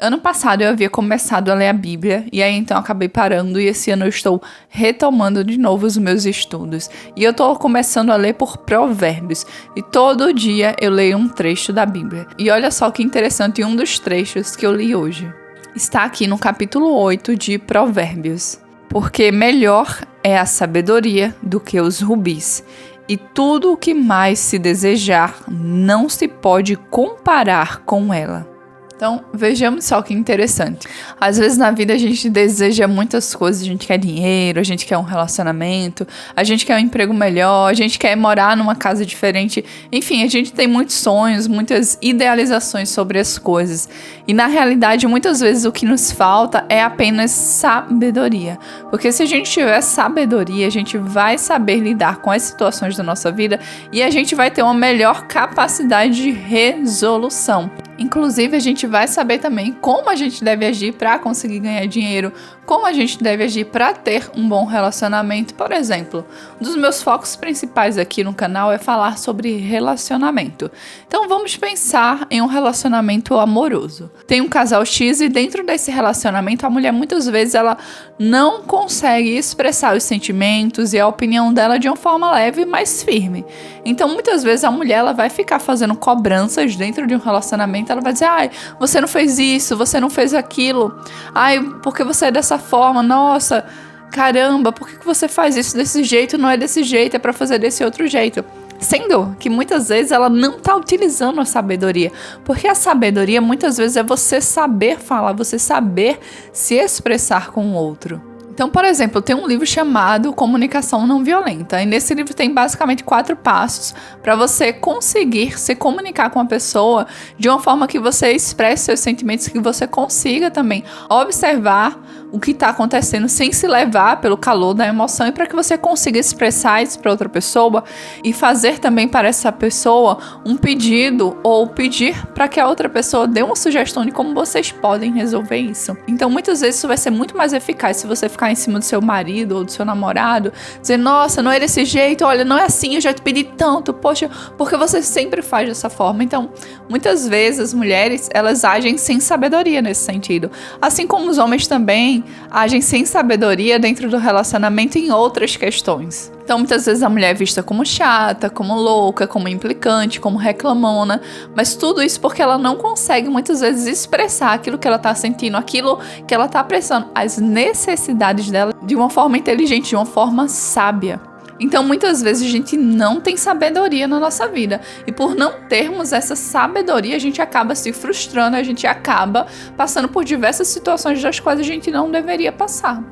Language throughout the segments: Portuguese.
Ano passado eu havia começado a ler a Bíblia e aí então acabei parando e esse ano eu estou retomando de novo os meus estudos. E eu estou começando a ler por Provérbios e todo dia eu leio um trecho da Bíblia. E olha só que interessante, um dos trechos que eu li hoje está aqui no capítulo 8 de Provérbios. Porque melhor é a sabedoria do que os rubis, e tudo o que mais se desejar não se pode comparar com ela. Então, vejamos só que interessante. Às vezes na vida a gente deseja muitas coisas, a gente quer dinheiro, a gente quer um relacionamento, a gente quer um emprego melhor, a gente quer morar numa casa diferente. Enfim, a gente tem muitos sonhos, muitas idealizações sobre as coisas. E na realidade, muitas vezes o que nos falta é apenas sabedoria. Porque se a gente tiver sabedoria, a gente vai saber lidar com as situações da nossa vida e a gente vai ter uma melhor capacidade de resolução. Inclusive, a gente vai saber também como a gente deve agir para conseguir ganhar dinheiro, como a gente deve agir para ter um bom relacionamento. Por exemplo, um dos meus focos principais aqui no canal é falar sobre relacionamento. Então, vamos pensar em um relacionamento amoroso. Tem um casal X e dentro desse relacionamento, a mulher muitas vezes ela não consegue expressar os sentimentos e a opinião dela de uma forma leve, mas firme. Então, muitas vezes a mulher ela vai ficar fazendo cobranças dentro de um relacionamento. Ela vai dizer, ai, você não fez isso, você não fez aquilo. Ai, porque você é dessa forma? Nossa, caramba, por que você faz isso desse jeito? Não é desse jeito, é pra fazer desse outro jeito. Sendo que muitas vezes ela não está utilizando a sabedoria. Porque a sabedoria muitas vezes é você saber falar, você saber se expressar com o outro. Então, por exemplo, tem um livro chamado Comunicação Não Violenta. E nesse livro tem basicamente 4 passos para você conseguir se comunicar com a pessoa de uma forma que você expresse seus sentimentos, que você consiga também observar o que está acontecendo sem se levar pelo calor da emoção e para que você consiga expressar isso para outra pessoa e fazer também para essa pessoa um pedido ou pedir para que a outra pessoa dê uma sugestão de como vocês podem resolver isso. Então, muitas vezes isso vai ser muito mais eficaz se você ficar em cima do seu marido ou do seu namorado, dizer, nossa, não é desse jeito, olha, não é assim, eu já te pedi tanto, poxa, porque você sempre faz dessa forma. Então, muitas vezes as mulheres, elas agem sem sabedoria nesse sentido. Assim como os homens também agem sem sabedoria dentro do relacionamento em outras questões. Então, muitas vezes a mulher é vista como chata, como louca, como implicante, como reclamona, mas tudo isso porque ela não consegue muitas vezes expressar aquilo que ela está sentindo, aquilo que ela está apressando, as necessidades dela de uma forma inteligente, de uma forma sábia. Então, muitas vezes a gente não tem sabedoria na nossa vida. E por não termos essa sabedoria, a gente acaba se frustrando, a gente acaba passando por diversas situações das quais a gente não deveria passar.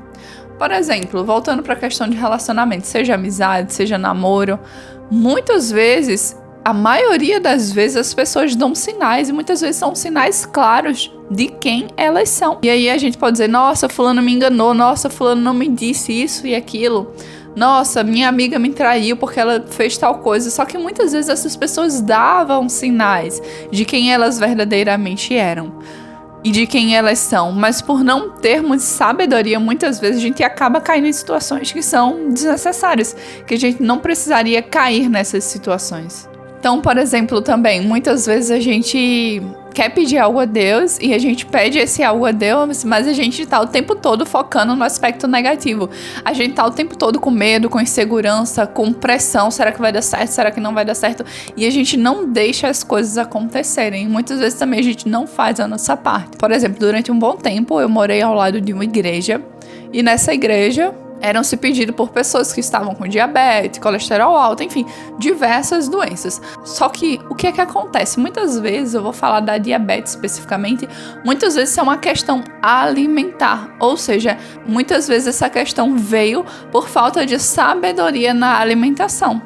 Por exemplo, voltando para a questão de relacionamento, seja amizade, seja namoro, muitas vezes, a maioria das vezes, as pessoas dão sinais, e muitas vezes são sinais claros de quem elas são. E aí a gente pode dizer, nossa, fulano me enganou, nossa, fulano não me disse isso e aquilo. Nossa, minha amiga me traiu porque ela fez tal coisa. Só que muitas vezes essas pessoas davam sinais de quem elas verdadeiramente eram e de quem elas são. Mas por não termos sabedoria, muitas vezes a gente acaba caindo em situações que são desnecessárias, que a gente não precisaria cair nessas situações. Então, por exemplo, também, muitas vezes a gente quer pedir algo a Deus e a gente pede esse algo a Deus, mas a gente tá o tempo todo focando no aspecto negativo. A gente tá o tempo todo com medo, com insegurança, com pressão. Será que vai dar certo? Será que não vai dar certo? E a gente não deixa as coisas acontecerem. Muitas vezes também a gente não faz a nossa parte. Por exemplo, durante um bom tempo eu morei ao lado de uma igreja e nessa igreja eram-se pedidos por pessoas que estavam com diabetes, colesterol alto, enfim, diversas doenças. Só que o que é que acontece? Muitas vezes, eu vou falar da diabetes especificamente, muitas vezes é uma questão alimentar. Ou seja, muitas vezes essa questão veio por falta de sabedoria na alimentação.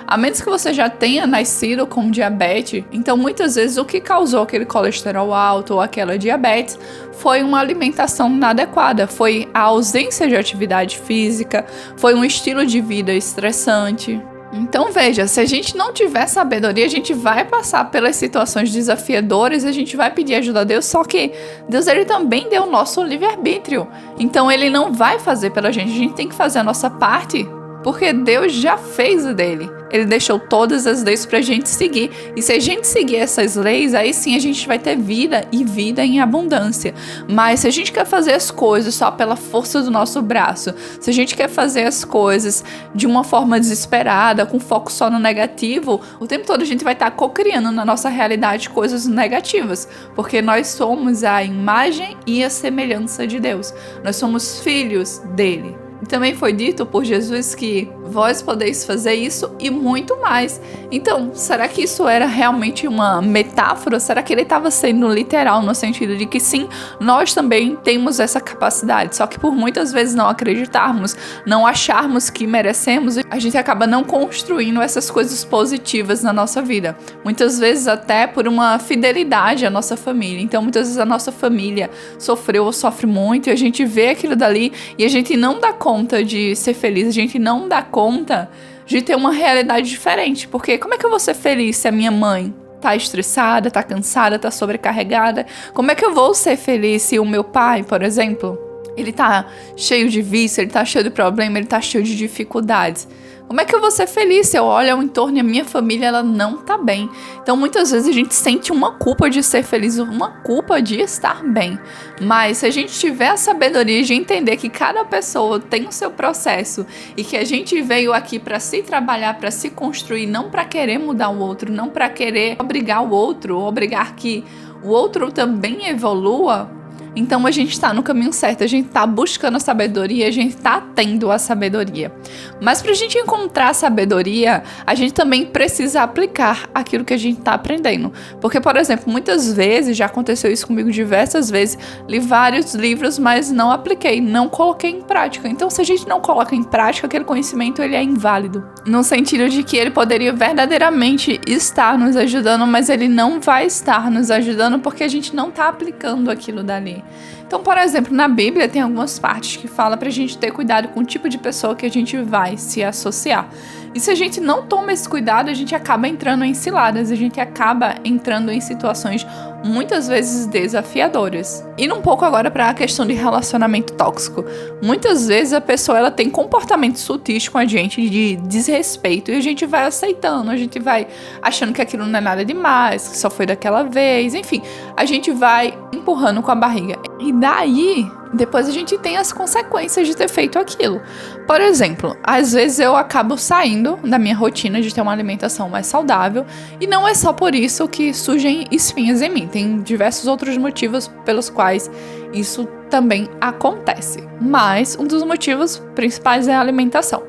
A menos que você já tenha nascido com diabetes, então muitas vezes o que causou aquele colesterol alto ou aquela diabetes foi uma alimentação inadequada, foi a ausência de atividade física, foi um estilo de vida estressante. Então veja, se a gente não tiver sabedoria, a gente vai passar pelas situações desafiadoras, a gente vai pedir ajuda a Deus, só que Deus ele também deu o nosso livre-arbítrio. Então ele não vai fazer pela gente, a gente tem que fazer a nossa parte Porque Deus já fez o dele. Ele deixou todas as leis pra gente seguir. E se a gente seguir essas leis, aí sim a gente vai ter vida e vida em abundância. Mas se a gente quer fazer as coisas só pela força do nosso braço, se a gente quer fazer as coisas de uma forma desesperada, com foco só no negativo, o tempo todo a gente vai estar co-criando na nossa realidade coisas negativas. Porque nós somos a imagem e a semelhança de Deus. Nós somos filhos dele. E também foi dito por Jesus que vós podeis fazer isso e muito mais. Então, será que isso era realmente uma metáfora? Será que ele estava sendo literal no sentido de que sim, nós também temos essa capacidade, só que por muitas vezes não acreditarmos, não acharmos que merecemos, a gente acaba não construindo essas coisas positivas na nossa vida. Muitas vezes até por uma fidelidade à nossa família. Então, muitas vezes a nossa família sofreu ou sofre muito e a gente vê aquilo dali e a gente não dá conta de ser feliz, a gente não dá conta de ter uma realidade diferente, porque como é que eu vou ser feliz se a minha mãe tá estressada, tá cansada, tá sobrecarregada? Como é que eu vou ser feliz se o meu pai, por exemplo, ele tá cheio de vício, ele tá cheio de problema, ele tá cheio de dificuldades? Como é que eu vou ser feliz se eu olho ao entorno e a minha família ela não tá bem? Então muitas vezes a gente sente uma culpa de ser feliz, uma culpa de estar bem. Mas se a gente tiver a sabedoria de entender que cada pessoa tem o seu processo e que a gente veio aqui para se trabalhar, para se construir, não para querer mudar o outro, não para querer obrigar o outro, obrigar que o outro também evolua, então a gente está no caminho certo, a gente está buscando a sabedoria, a gente está tendo a sabedoria. Mas para a gente encontrar a sabedoria, a gente também precisa aplicar aquilo que a gente está aprendendo. Porque, por exemplo, muitas vezes, já aconteceu isso comigo diversas vezes, li vários livros, mas não apliquei, não coloquei em prática. Então, se a gente não coloca em prática, aquele conhecimento ele é inválido. No sentido de que ele poderia verdadeiramente estar nos ajudando, mas ele não vai estar nos ajudando porque a gente não está aplicando aquilo dali. Então, por exemplo, na Bíblia tem algumas partes que falam pra gente ter cuidado com o tipo de pessoa que a gente vai se associar. E se a gente não toma esse cuidado, a gente acaba entrando em ciladas, a gente acaba entrando em situações muitas vezes desafiadoras. Indo um pouco agora para a questão de relacionamento tóxico. Muitas vezes a pessoa ela tem comportamentos sutis com a gente de desrespeito e a gente vai aceitando, a gente vai achando que aquilo não é nada demais, que só foi daquela vez, enfim, a gente vai empurrando com a barriga. E daí, depois a gente tem as consequências de ter feito aquilo. Por exemplo, às vezes eu acabo saindo da minha rotina de ter uma alimentação mais saudável e não é só por isso que surgem espinhas em mim. Tem diversos outros motivos pelos quais isso também acontece. Mas um dos motivos principais é a alimentação.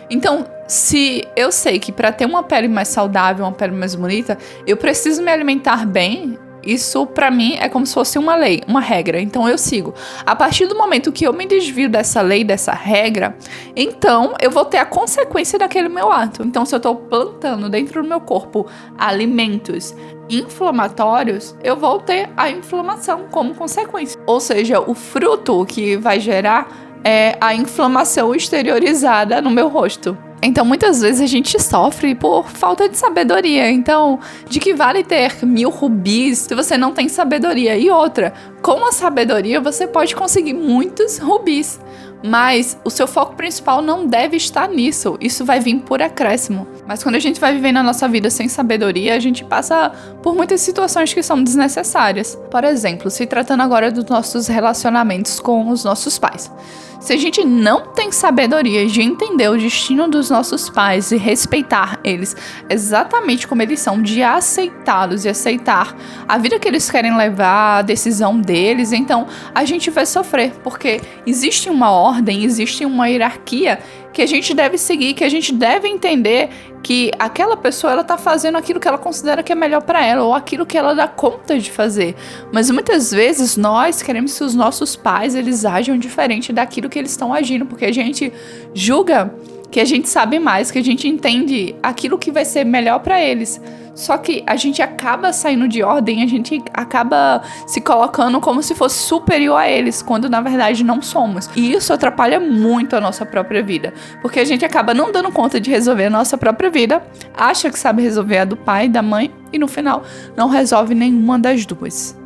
Então, se eu sei que para ter uma pele mais saudável, uma pele mais bonita, eu preciso me alimentar bem, isso pra mim é como se fosse uma lei, uma regra, então eu sigo. A partir do momento que eu me desvio dessa lei, dessa regra, então eu vou ter a consequência daquele meu ato. Então se eu tô plantando dentro do meu corpo alimentos inflamatórios, eu vou ter a inflamação como consequência. Ou seja, o fruto que vai gerar é a inflamação exteriorizada no meu rosto. Então, muitas vezes a gente sofre por falta de sabedoria. Então, de que vale ter 1000 rubis se você não tem sabedoria? E outra, com a sabedoria você pode conseguir muitos rubis. Mas o seu foco principal não deve estar nisso. Isso vai vir por acréscimo. Mas quando a gente vai vivendo a nossa vida sem sabedoria, a gente passa por muitas situações que são desnecessárias. Por exemplo, se tratando agora dos nossos relacionamentos com os nossos pais. Se a gente não tem sabedoria de entender o destino dos nossos pais e respeitar eles exatamente como eles são, de aceitá-los e aceitar a vida que eles querem levar, a decisão deles, então a gente vai sofrer, porque existe uma ordem, existe uma hierarquia que a gente deve seguir, que a gente deve entender que aquela pessoa ela tá fazendo aquilo que ela considera que é melhor para ela ou aquilo que ela dá conta de fazer. Mas muitas vezes nós queremos que os nossos pais eles ajam diferente daquilo que eles estão agindo, porque a gente julga que a gente sabe mais, que a gente entende aquilo que vai ser melhor para eles. Só que a gente acaba saindo de ordem, a gente acaba se colocando como se fosse superior a eles, quando na verdade não somos. E isso atrapalha muito a nossa própria vida, porque a gente acaba não dando conta de resolver a nossa própria vida, acha que sabe resolver a do pai, da mãe, e no final não resolve nenhuma das duas.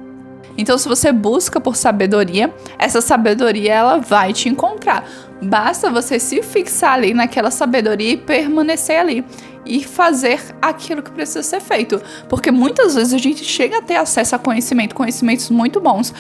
Então, se você busca por sabedoria, essa sabedoria ela vai te encontrar. Basta você se fixar ali naquela sabedoria e permanecer ali. E fazer aquilo que precisa ser feito. Porque muitas vezes a gente chega a ter acesso a conhecimentos muito bons.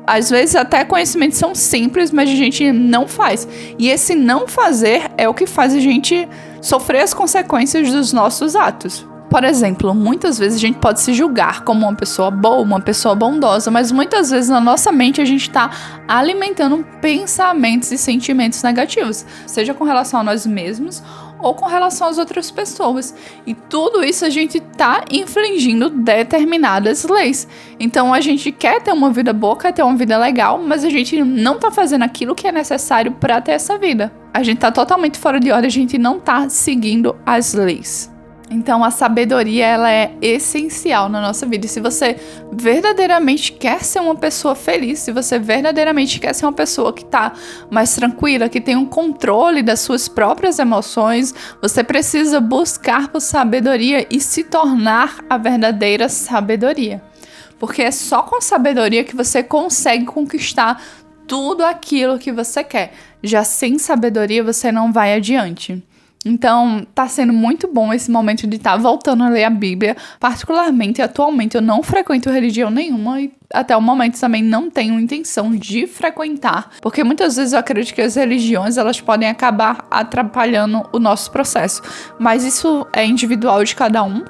Às vezes até conhecimentos são simples, mas a gente não faz. E esse não fazer é o que faz a gente sofrer as consequências dos nossos atos. Por exemplo, muitas vezes a gente pode se julgar como uma pessoa boa, uma pessoa bondosa, mas muitas vezes na nossa mente a gente está alimentando pensamentos e sentimentos negativos, seja com relação a nós mesmos ou com relação às outras pessoas. E tudo isso a gente tá infringindo determinadas leis. Então a gente quer ter uma vida boa, quer ter uma vida legal, mas a gente não tá fazendo aquilo que é necessário para ter essa vida. A gente tá totalmente fora de ordem, a gente não tá seguindo as leis. Então a sabedoria, ela é essencial na nossa vida. E se você verdadeiramente quer ser uma pessoa feliz, se você verdadeiramente quer ser uma pessoa que tá mais tranquila, que tem um controle das suas próprias emoções, você precisa buscar por sabedoria e se tornar a verdadeira sabedoria. Porque é só com sabedoria que você consegue conquistar tudo aquilo que você quer. Já sem sabedoria você não vai adiante. Então, tá sendo muito bom esse momento de estar voltando a ler a Bíblia. Particularmente, atualmente, eu não frequento religião nenhuma e até o momento também não tenho intenção de frequentar. Porque muitas vezes eu acredito que as religiões, elas podem acabar atrapalhando o nosso processo. Mas isso é individual de cada um.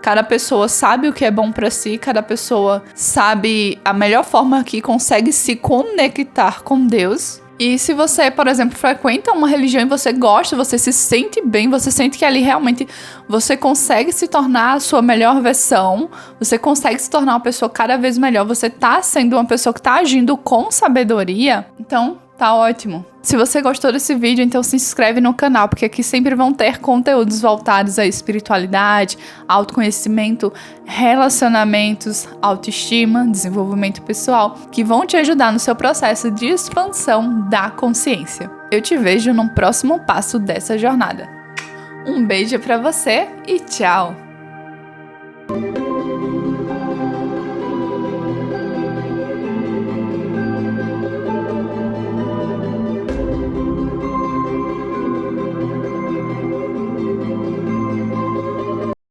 Cada pessoa sabe o que é bom pra si, cada pessoa sabe a melhor forma que consegue se conectar com Deus. E se você, por exemplo, frequenta uma religião e você gosta, você se sente bem, você sente que ali realmente você consegue se tornar a sua melhor versão, você consegue se tornar uma pessoa cada vez melhor, você tá sendo uma pessoa que tá agindo com sabedoria, então tá ótimo. Se você gostou desse vídeo, então se inscreve no canal, porque aqui sempre vão ter conteúdos voltados à espiritualidade, autoconhecimento, relacionamentos, autoestima, desenvolvimento pessoal, que vão te ajudar no seu processo de expansão da consciência. Eu te vejo no próximo passo dessa jornada. Um beijo pra você e tchau!